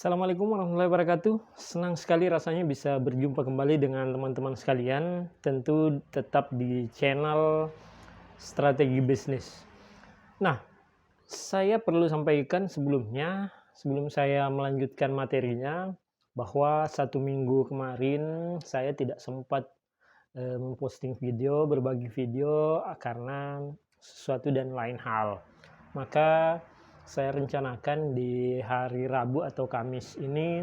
Assalamualaikum warahmatullahi wabarakatuh. Senang sekali rasanya bisa berjumpa kembali dengan teman-teman sekalian. Tentu tetap di channel Strategi Bisnis. Nah, saya perlu sampaikan sebelumnya, sebelum saya melanjutkan materinya, bahwa 1 minggu kemarin saya tidak sempat memposting video, berbagi video karena sesuatu dan lain hal. Maka saya rencanakan di hari Rabu atau Kamis ini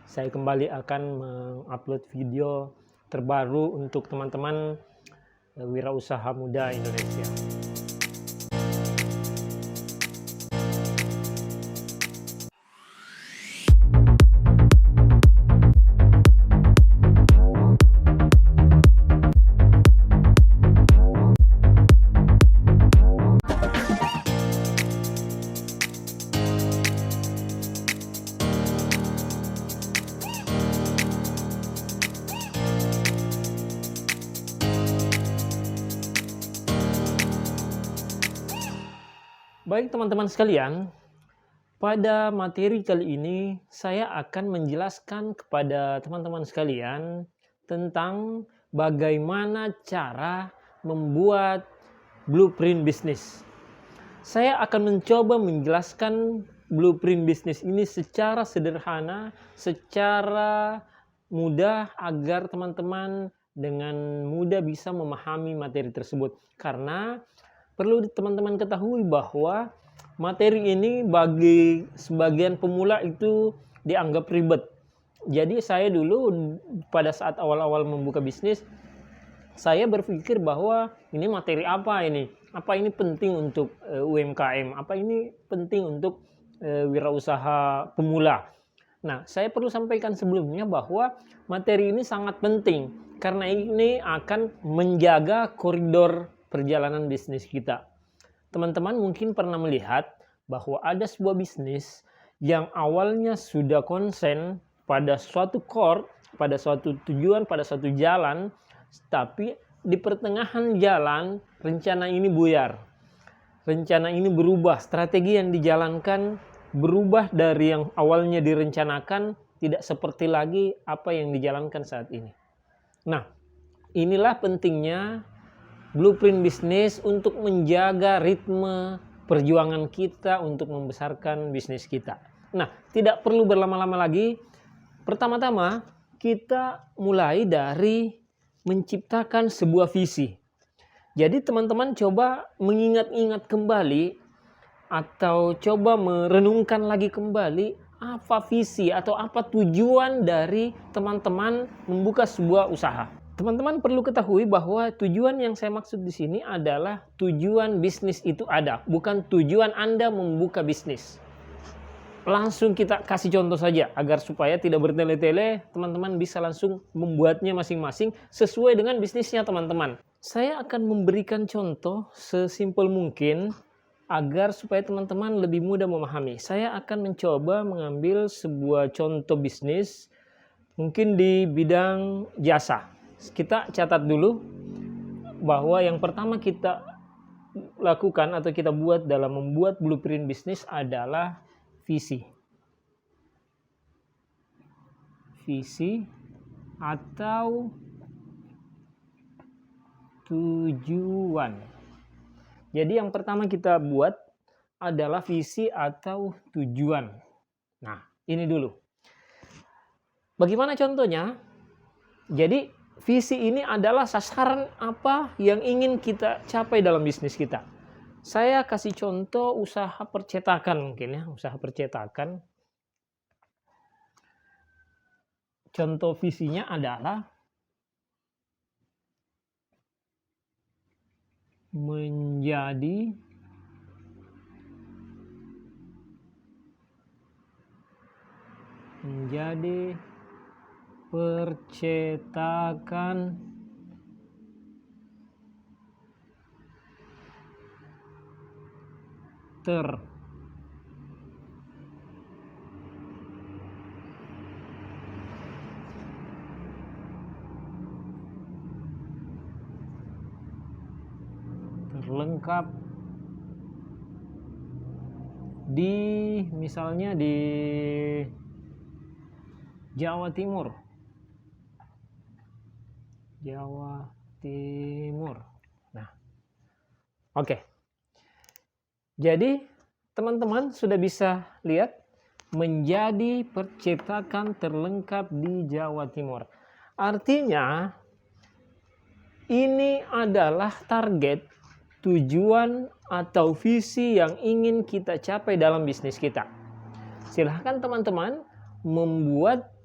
saya kembali akan mengupload video terbaru untuk teman-teman wirausaha muda Indonesia. Baik teman-teman sekalian, pada materi kali ini saya akan menjelaskan kepada teman-teman sekalian tentang bagaimana cara membuat blueprint bisnis. Saya akan mencoba menjelaskan blueprint bisnis ini secara sederhana, secara mudah agar teman-teman dengan mudah bisa memahami materi tersebut. Karena perlu teman-teman ketahui bahwa materi ini bagi sebagian pemula itu dianggap ribet. Jadi saya dulu pada saat awal-awal membuka bisnis, saya berpikir bahwa ini materi apa ini? Apa ini penting untuk UMKM? Apa ini penting untuk wirausaha pemula? Nah, saya perlu sampaikan sebelumnya bahwa materi ini sangat penting karena ini akan menjaga koridor perjalanan bisnis kita. Teman-teman mungkin pernah melihat bahwa ada sebuah bisnis yang awalnya sudah konsen pada suatu core, pada suatu tujuan, pada suatu jalan, tapi di pertengahan jalan rencana ini buyar. Rencana ini berubah, strategi yang dijalankan berubah dari yang awalnya direncanakan, tidak seperti lagi apa yang dijalankan saat ini. Nah, inilah pentingnya blueprint bisnis untuk menjaga ritme perjuangan kita untuk membesarkan bisnis kita. Nah, tidak perlu berlama-lama lagi. Pertama-tama, kita mulai dari menciptakan sebuah visi. Jadi teman-teman coba mengingat-ingat kembali atau coba merenungkan lagi kembali apa visi atau apa tujuan dari teman-teman membuka sebuah usaha. Teman-teman perlu ketahui bahwa tujuan yang saya maksud di sini adalah tujuan bisnis itu ada, bukan tujuan Anda membuka bisnis. Langsung kita kasih contoh saja agar supaya tidak bertele-tele, teman-teman bisa langsung membuatnya masing-masing sesuai dengan bisnisnya teman-teman. Saya akan memberikan contoh sesimpel mungkin agar supaya teman-teman lebih mudah memahami. Saya akan mencoba mengambil sebuah contoh bisnis mungkin di bidang jasa. Kita catat dulu bahwa yang pertama kita lakukan atau kita buat dalam membuat blueprint bisnis adalah visi. Visi atau tujuan. Jadi yang pertama kita buat adalah visi atau tujuan. Nah, ini dulu. Bagaimana contohnya? Jadi visi ini adalah sasaran apa yang ingin kita capai dalam bisnis kita. Saya kasih contoh usaha percetakan mungkin ya, usaha percetakan. Contoh visinya adalah menjadi percetakan terlengkap di misalnya di Jawa Timur. Jawa Timur. Nah, oke. Jadi teman-teman sudah bisa lihat menjadi percetakan terlengkap di Jawa Timur. Artinya ini adalah target, tujuan atau visi yang ingin kita capai dalam bisnis kita. Silahkan teman-teman membuat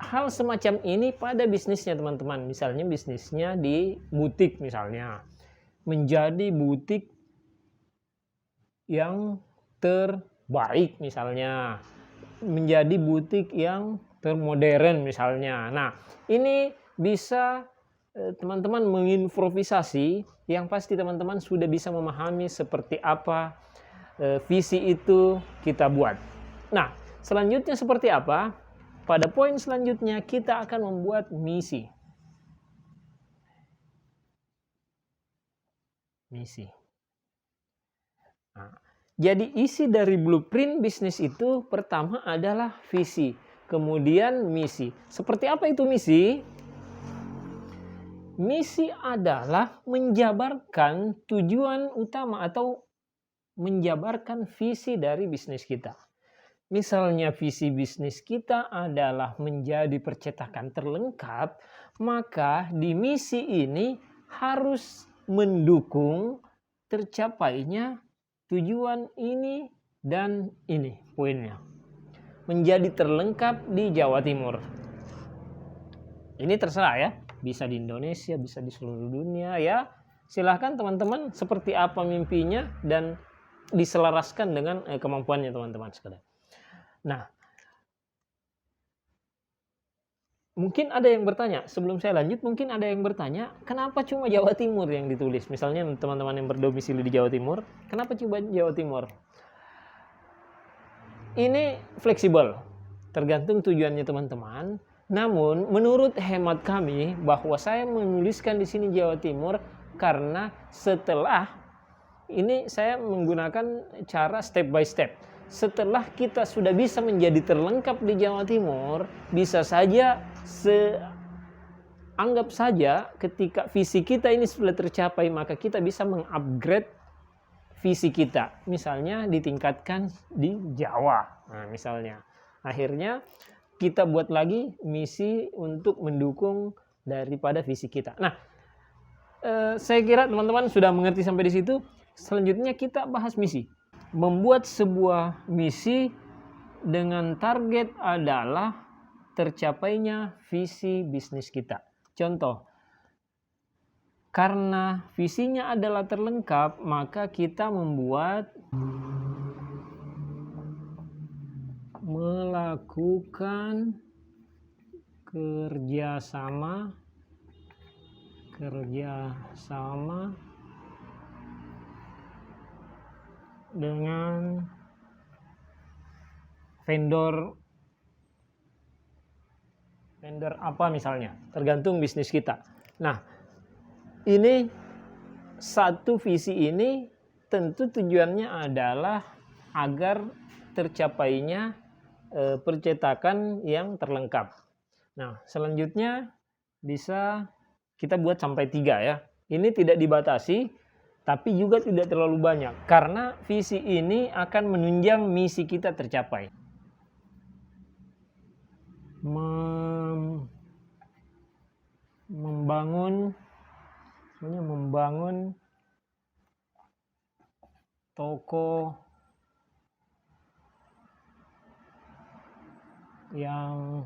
hal semacam ini pada bisnisnya teman-teman. Misalnya bisnisnya di butik misalnya. Menjadi butik yang terbaik misalnya. Menjadi butik yang termodern misalnya. Nah, ini bisa teman-teman mengimprovisasi yang pasti teman-teman sudah bisa memahami seperti apa visi itu kita buat. Nah, selanjutnya seperti apa? Pada poin selanjutnya kita akan membuat misi. Misi. Nah, jadi isi dari blueprint bisnis itu pertama adalah visi, kemudian misi. Seperti apa itu misi? Misi adalah menjabarkan tujuan utama atau menjabarkan visi dari bisnis kita. Misalnya visi bisnis kita adalah menjadi percetakan terlengkap, maka di misi ini harus mendukung tercapainya tujuan ini dan ini poinnya. Menjadi terlengkap di Jawa Timur. Ini terserah ya, bisa di Indonesia, bisa di seluruh dunia ya. Silahkan teman-teman seperti apa mimpinya dan diselaraskan dengan kemampuannya teman-teman sekalian. Nah, mungkin ada yang bertanya, sebelum saya lanjut mungkin ada yang bertanya, kenapa cuma Jawa Timur yang ditulis? Misalnya teman-teman yang berdomisili di Jawa Timur, kenapa cuma Jawa Timur? Ini fleksibel, tergantung tujuannya teman-teman. Namun, menurut hemat kami bahwa saya menuliskan di sini Jawa Timur karena setelah ini saya menggunakan cara step by step. Setelah kita sudah bisa menjadi terlengkap di Jawa Timur, bisa saja anggap saja ketika visi kita ini sudah tercapai, maka kita bisa mengupgrade visi kita. Misalnya ditingkatkan di Jawa. Nah, misalnya. Akhirnya kita buat lagi misi untuk mendukung daripada visi kita. Nah, saya kira teman-teman sudah mengerti sampai di situ. Selanjutnya kita bahas misi. Membuat sebuah misi dengan target adalah tercapainya visi bisnis kita. Contoh, karena visinya adalah terlengkap, maka kita melakukan kerjasama dengan vendor apa misalnya, tergantung bisnis kita. Nah, ini satu visi ini tentu tujuannya adalah agar tercapainya percetakan yang terlengkap. Nah, selanjutnya bisa kita buat sampai 3 ya. Ini tidak dibatasi, tapi juga tidak terlalu banyak. Karena visi ini akan menunjang misi kita tercapai. Membangun toko yang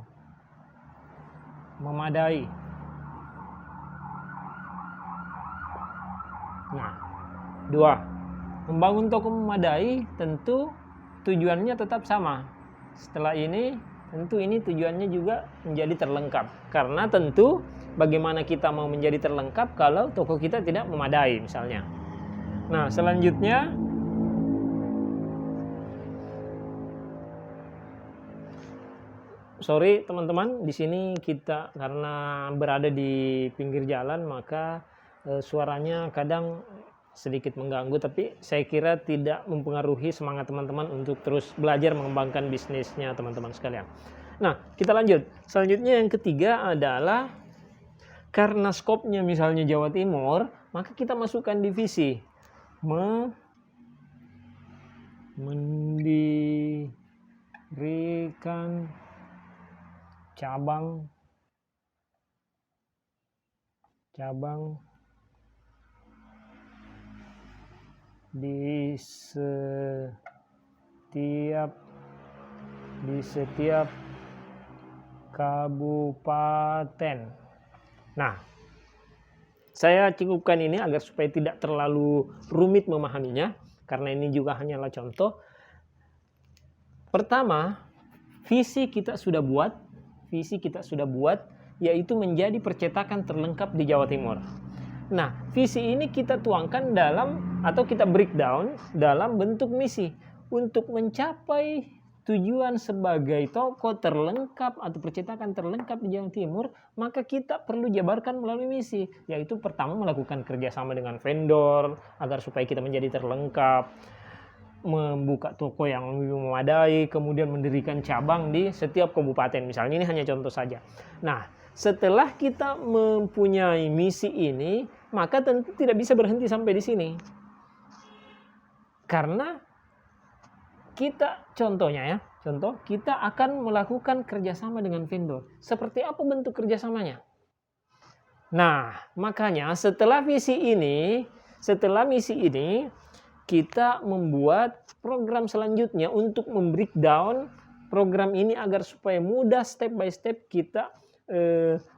memadai. Nah, 2. Membangun toko memadai tentu tujuannya tetap sama. Setelah ini tentu ini tujuannya juga menjadi terlengkap. Karena tentu bagaimana kita mau menjadi terlengkap kalau toko kita tidak memadai misalnya. Nah, selanjutnya sorry teman-teman, di sini kita karena berada di pinggir jalan maka suaranya kadang sedikit mengganggu, tapi saya kira tidak mempengaruhi semangat teman-teman untuk terus belajar mengembangkan bisnisnya teman-teman sekalian. Nah, kita lanjut. Selanjutnya yang ketiga adalah karena skopnya misalnya Jawa Timur, maka kita masukkan divisi. Mendirikan cabang di setiap kabupaten. Nah, saya cukupkan ini agar supaya tidak terlalu rumit memahaminya, karena ini juga hanyalah contoh. Pertama, visi kita sudah buat, yaitu menjadi percetakan terlengkap di Jawa Timur. Nah, visi ini kita tuangkan dalam, atau kita breakdown dalam bentuk misi. Untuk mencapai tujuan sebagai toko terlengkap atau percetakan terlengkap di Jawa Timur, maka kita perlu jabarkan melalui misi, yaitu pertama melakukan kerjasama dengan vendor agar supaya kita menjadi terlengkap, membuka toko yang lebih memadai, kemudian mendirikan cabang di setiap kabupaten. Misalnya ini hanya contoh saja. Nah, setelah kita mempunyai misi ini, maka tentu tidak bisa berhenti sampai di sini. Karena kita kita akan melakukan kerjasama dengan vendor. Seperti apa bentuk kerjasamanya? Nah, makanya setelah misi ini, kita membuat program selanjutnya untuk membreakdown program ini agar supaya mudah step by step kita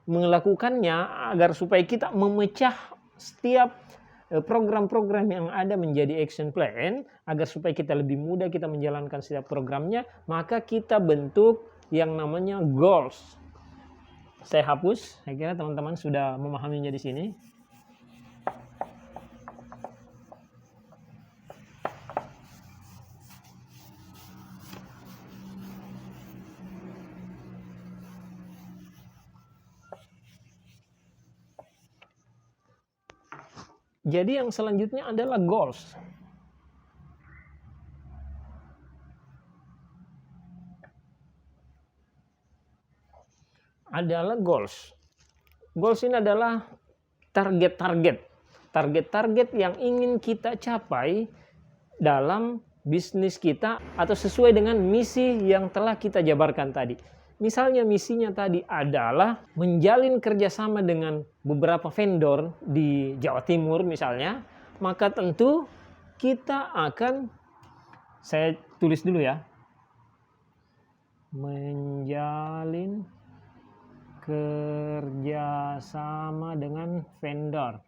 melakukannya, agar supaya kita memecah setiap program-program yang ada menjadi action plan, agar supaya kita lebih mudah kita menjalankan setiap programnya, maka kita bentuk yang namanya goals. Saya hapus, saya kira teman-teman sudah memahaminya di sini. Jadi yang selanjutnya adalah goals. Goals ini adalah target-target yang ingin kita capai dalam bisnis kita atau sesuai dengan misi yang telah kita jabarkan tadi. Misalnya misinya tadi adalah menjalin kerjasama dengan beberapa vendor di Jawa Timur misalnya, maka tentu kita akan, saya tulis dulu ya, menjalin kerjasama dengan vendor.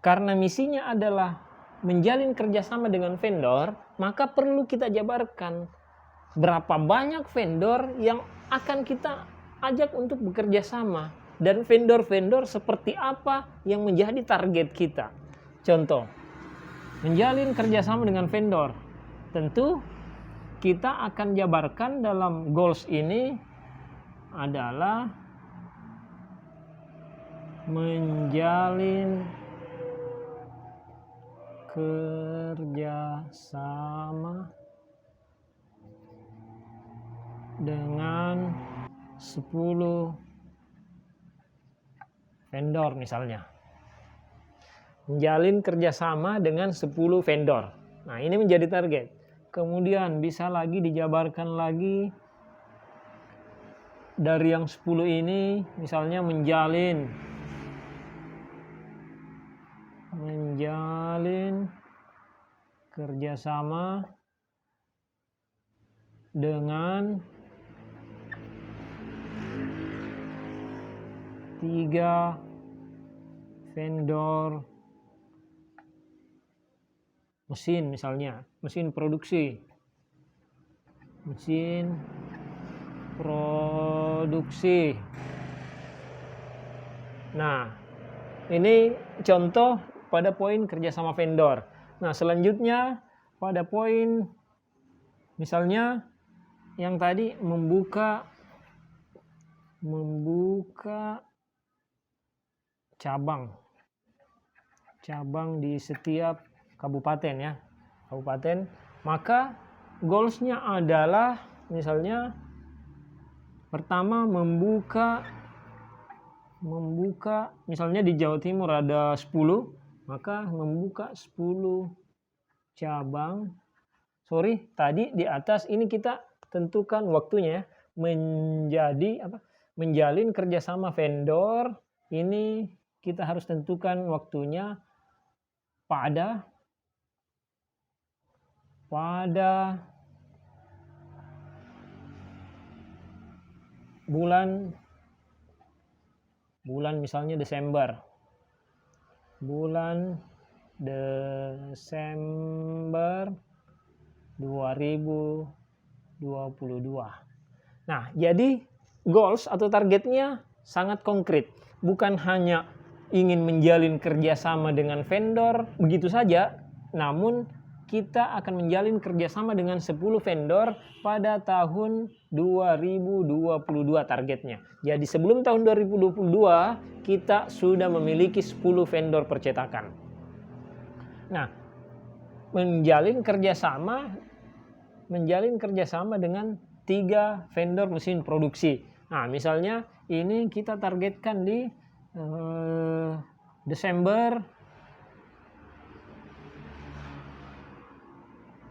Karena misinya adalah menjalin kerjasama dengan vendor, maka perlu kita jabarkan berapa banyak vendor yang akan kita ajak untuk bekerja sama, dan vendor-vendor seperti apa yang menjadi target kita. Contoh, menjalin kerjasama dengan vendor, tentu kita akan jabarkan dalam goals ini adalah menjalin kerjasama dengan 10 vendor misalnya. Menjalin kerjasama dengan 10 vendor. Nah, ini menjadi target. Kemudian bisa lagi dijabarkan lagi dari yang 10 ini, misalnya menjalin kerjasama dengan 3 vendor mesin, misalnya mesin produksi. Nah, ini contoh pada poin kerjasama vendor. Nah, selanjutnya pada poin misalnya yang tadi membuka cabang di setiap kabupaten, maka goalsnya adalah misalnya Pertama, membuka misalnya di Jawa Timur ada 10, maka membuka 10 cabang. Tadi di atas ini kita tentukan waktunya, menjalin kerjasama vendor. Ini kita harus tentukan waktunya pada bulan misalnya Desember. Bulan Desember 2022. Nah, jadi goals atau targetnya sangat konkret. Bukan hanya ingin menjalin kerjasama dengan vendor begitu saja, namun kita akan menjalin kerjasama dengan 10 vendor pada tahun 2022 targetnya. Jadi sebelum tahun 2022 kita sudah memiliki 10 vendor percetakan. Nah, menjalin kerjasama dengan 3 vendor mesin produksi. Nah, misalnya ini kita targetkan di Desember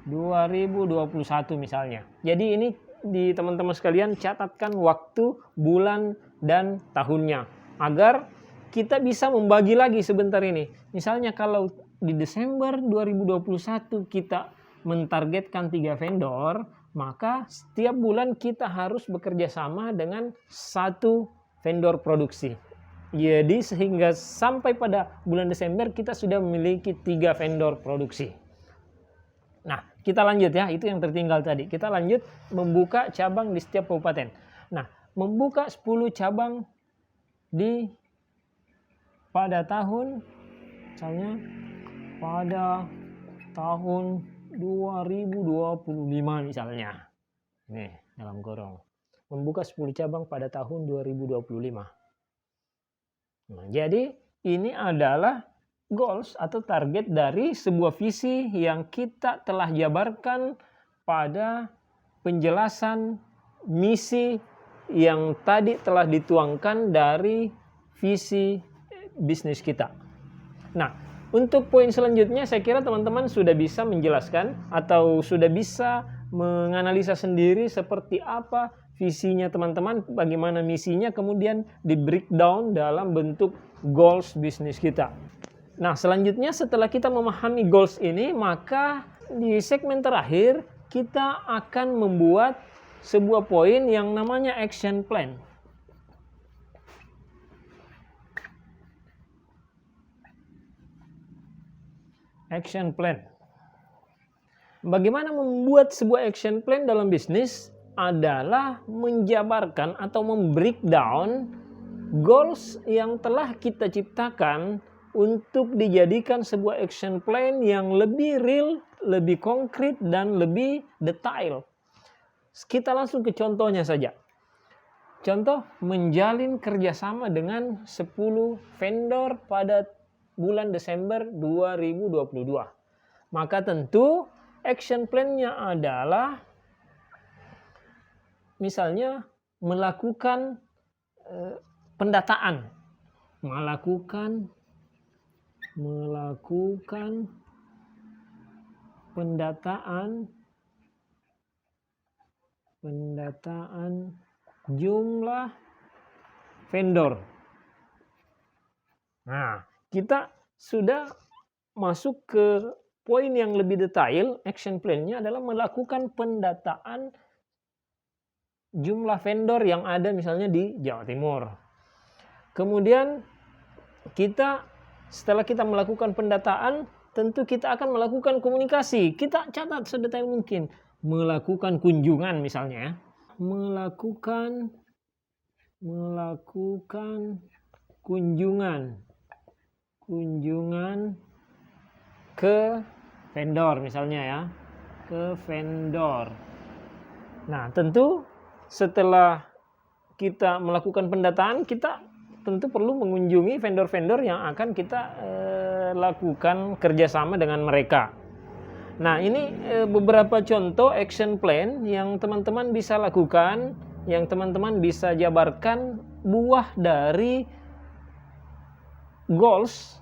2021 misalnya. Jadi ini di teman-teman sekalian catatkan waktu, bulan, dan tahunnya agar kita bisa membagi lagi sebentar ini. Misalnya kalau di Desember 2021 kita mentargetkan 3 vendor, maka setiap bulan kita harus bekerja sama dengan 1 vendor produksi. Jadi sehingga sampai pada bulan Desember kita sudah memiliki 3 vendor produksi. Nah, kita lanjut ya, itu yang tertinggal tadi. Kita lanjut membuka cabang di setiap kabupaten. Nah, membuka 10 cabang pada tahun, misalnya pada tahun 2025 misalnya. Nih, dalam kurung. Membuka 10 cabang pada tahun 2025. Nah, jadi ini adalah goals atau target dari sebuah visi yang kita telah jabarkan pada penjelasan misi yang tadi telah dituangkan dari visi bisnis kita. Nah, untuk poin selanjutnya saya kira teman-teman sudah bisa menjelaskan atau sudah bisa menganalisa sendiri seperti apa visinya teman-teman, bagaimana misinya, kemudian di breakdown dalam bentuk goals bisnis kita. Nah, selanjutnya setelah kita memahami goals ini, maka di segmen terakhir kita akan membuat sebuah poin yang namanya action plan. Action plan. Bagaimana membuat sebuah action plan dalam bisnis adalah menjabarkan atau membreakdown goals yang telah kita ciptakan untuk dijadikan sebuah action plan yang lebih real, lebih konkret, dan lebih detail. Kita langsung ke contohnya saja. Contoh, menjalin kerjasama dengan 10 vendor pada bulan Desember 2022. Maka tentu action plan-nya adalah misalnya melakukan pendataan. Melakukan pendataan jumlah vendor. Nah, kita sudah masuk ke poin yang lebih detail. Action plan-nya adalah melakukan pendataan jumlah vendor yang ada misalnya di Jawa Timur. Kemudian setelah kita melakukan pendataan, tentu kita akan melakukan komunikasi. Kita catat sedetail mungkin. Melakukan kunjungan misalnya. Melakukan kunjungan ke vendor misalnya ya. Ke vendor. Nah, tentu setelah kita melakukan pendataan, kita tentu perlu mengunjungi vendor-vendor yang akan kita lakukan kerjasama dengan mereka. Nah, ini beberapa contoh action plan yang teman-teman bisa lakukan yang teman-teman bisa jabarkan buah dari goals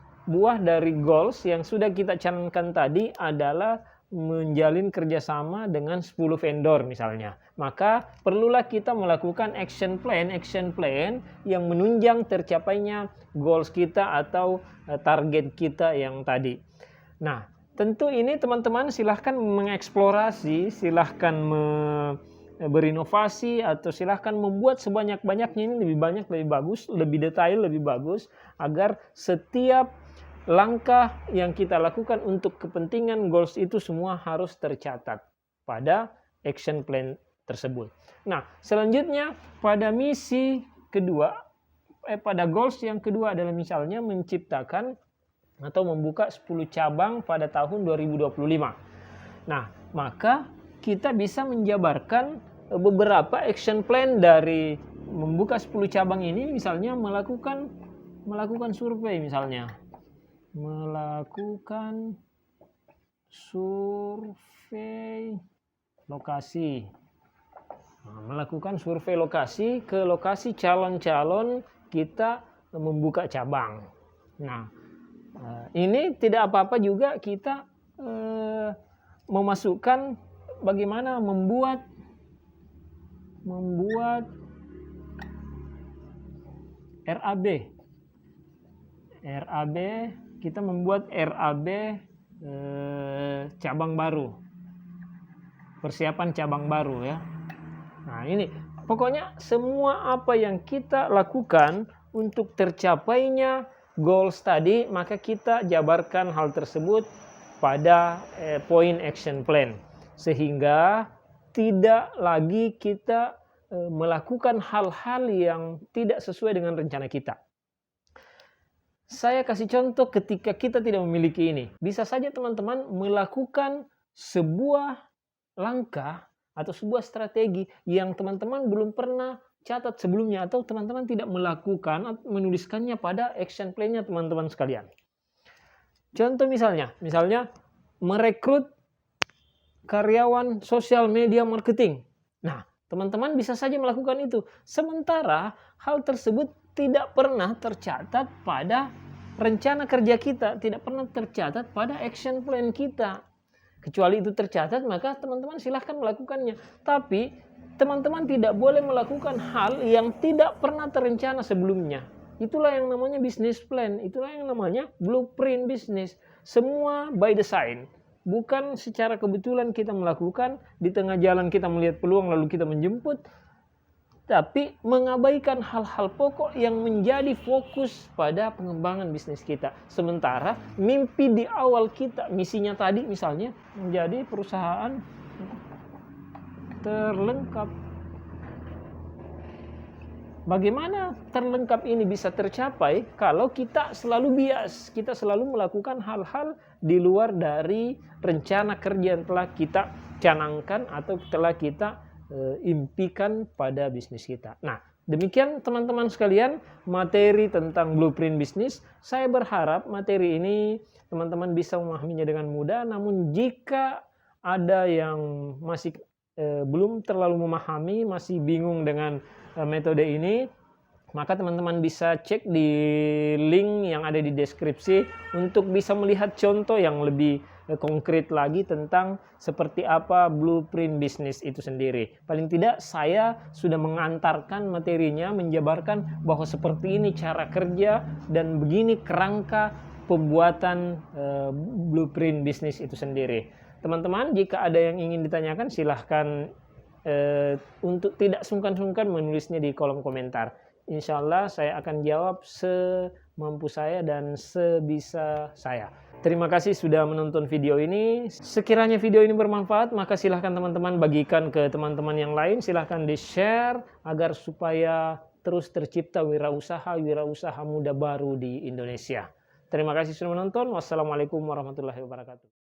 yang sudah kita canangkan tadi adalah menjalin kerjasama dengan 10 vendor misalnya. Maka perlulah kita melakukan action plan yang menunjang tercapainya goals kita atau target kita yang tadi. Nah, tentu ini teman-teman silahkan mengeksplorasi, silahkan berinovasi, atau silahkan membuat sebanyak-banyaknya. Ini lebih banyak, lebih bagus, lebih detail, lebih bagus, agar setiap langkah yang kita lakukan untuk kepentingan goals itu semua harus tercatat pada action plan tersebut. Nah, selanjutnya pada misi kedua, pada goals yang kedua adalah misalnya menciptakan atau membuka 10 cabang pada tahun 2025. Nah, maka kita bisa menjabarkan beberapa action plan dari membuka 10 cabang ini, misalnya melakukan survei misalnya. Melakukan survei lokasi. Melakukan survei lokasi ke lokasi calon-calon kita membuka cabang. Nah, ini tidak apa-apa juga kita memasukkan bagaimana membuat RAB, kita membuat RAB cabang baru, persiapan cabang baru ya. Nah, ini pokoknya semua apa yang kita lakukan untuk tercapainya goals tadi, maka kita jabarkan hal tersebut pada point action plan, sehingga tidak lagi kita melakukan hal-hal yang tidak sesuai dengan rencana kita. Saya kasih contoh ketika kita tidak memiliki ini. Bisa saja teman-teman melakukan sebuah langkah atau sebuah strategi yang teman-teman belum pernah catat sebelumnya, atau teman-teman tidak melakukan atau menuliskannya pada action plan-nya teman-teman sekalian. Contoh misalnya merekrut karyawan sosial media marketing. Nah, teman-teman bisa saja melakukan itu. Sementara hal tersebut tidak pernah tercatat pada rencana kerja kita, tidak pernah tercatat pada action plan kita. Kecuali itu tercatat, maka teman-teman silahkan melakukannya. Tapi teman-teman tidak boleh melakukan hal yang tidak pernah terencana sebelumnya. Itulah yang namanya business plan, itulah yang namanya blueprint bisnis. Semua by design. Bukan secara kebetulan kita melakukan, di tengah jalan kita melihat peluang lalu kita menjemput, tapi mengabaikan hal-hal pokok yang menjadi fokus pada pengembangan bisnis kita. Sementara mimpi di awal kita, misinya tadi misalnya menjadi perusahaan terlengkap. Bagaimana terlengkap ini bisa tercapai kalau kita selalu bias, kita selalu melakukan hal-hal di luar dari rencana kerja yang telah kita canangkan atau telah kita impikan pada bisnis kita. Nah, demikian teman-teman sekalian materi tentang blueprint bisnis. Saya berharap materi ini teman-teman bisa memahaminya dengan mudah. Namun jika ada yang masih belum terlalu memahami, masih bingung dengan metode ini, maka teman-teman bisa cek di link yang ada di deskripsi untuk bisa melihat contoh yang lebih konkret lagi tentang seperti apa blueprint bisnis itu sendiri. Paling tidak saya sudah mengantarkan materinya, menjabarkan bahwa seperti ini cara kerja dan begini kerangka pembuatan blueprint bisnis itu sendiri. Teman-teman, jika ada yang ingin ditanyakan silahkan untuk tidak sungkan-sungkan menulisnya di kolom komentar. Insya Allah saya akan jawab semampu saya dan sebisa saya. Terima kasih sudah menonton video ini. Sekiranya video ini bermanfaat, maka silahkan teman-teman bagikan ke teman-teman yang lain. Silahkan di-share agar supaya terus tercipta wirausaha muda baru di Indonesia. Terima kasih sudah menonton. Wassalamualaikum warahmatullahi wabarakatuh.